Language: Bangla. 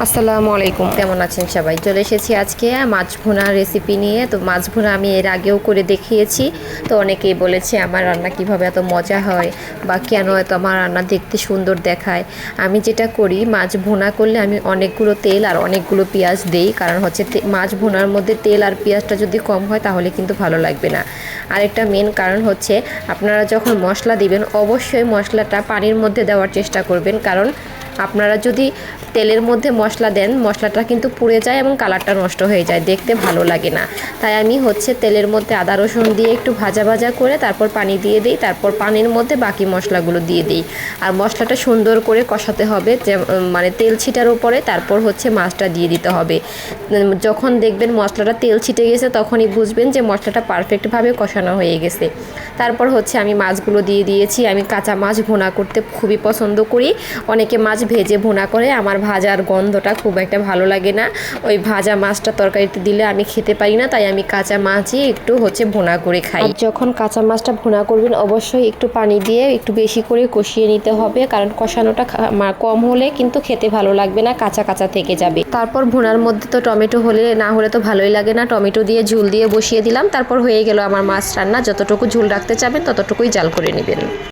আসসালামু আলাইকুম, কেমন আছেন সবাই? চলে এসেছি আজকে মাছ ভুনার রেসিপি নিয়ে। তো মাছ ভুনা আমি এর আগেও করে দেখিয়েছি। তো অনেকেই বলেছে আমার রান্না কিভাবে এত মজা হয় বা কেন এত আমার রান্না দেখতে সুন্দর দেখায়। আমি যেটা করি, মাছ ভুনা করলে আমি অনেকগুলো তেল আর অনেকগুলো পেঁয়াজ দেই, কারণ হচ্ছে মাছ ভুনার মধ্যে তেল আর পেঁয়াজটা যদি কম হয় তাহলে কিন্তু ভালো লাগবে না। আরেকটা মেন কারণ হচ্ছে, আপনারা যখন মশলা দিবেন অবশ্যই মশলাটা পানির মধ্যে দেওয়ার চেষ্টা করবেন, কারণ আপনারা যদি তেলের মধ্যে মশলা দেন মশলাটা কিন্তু পুড়ে যায় এবং কালারটা নষ্ট হয়ে যায়, দেখতে ভালো লাগে না। তাই আমি তেলের মধ্যে আদা রসুন দিয়ে একটু ভাজা ভাজা করে তারপর পানি দিয়ে দিই, তারপর পানির মধ্যে বাকি মশলাগুলো দিয়ে দিই। আর মশলাটা সুন্দর করে কষাতে হবে, যে মানে তেল ছিটার উপরে, তারপর মাছটা দিয়ে দিতে হবে। যখন দেখবেন মশলাটা তেল ছিটে গেছে তখনই বুঝবেন যে মশলাটা পারফেক্টভাবে কষানো হয়ে গেছে। তারপর আমি মাছগুলো দিয়ে দিয়েছি। আমি কাঁচা মাছ ভুনা করতে খুবই পছন্দ করি। অনেকে মাছ ভেজে ভুনা করে, আমার ভাজার গন্ধটা খুব একটা ভালো লাগে না। ওই ভাজা মাছটা তরকারিতে দিলে আমি খেতে পারি না, তাই আমি কাঁচা মাছই একটু ভুনা করে খাই। আর যখন কাঁচা মাছটা ভুনা করবেন অবশ্যই একটু পানি দিয়ে একটু বেশি করে কষিয়ে নিতে হবে, কারণ কষানোটা কম হলে কিন্তু খেতে ভালো লাগবে না, কাঁচা কাঁচা থেকে যাবে। তারপর ভুনার মধ্যে তো টমেটো হলে না হলে তো ভালোই লাগে না, টমেটো দিয়ে ঝুল দিয়ে বসিয়ে দিলাম। তারপর হয়ে গেল আমার মাছ রান্না। যতটুকু ঝুল রাখতে চাবেন ততটুকুই জাল করে নেবেন।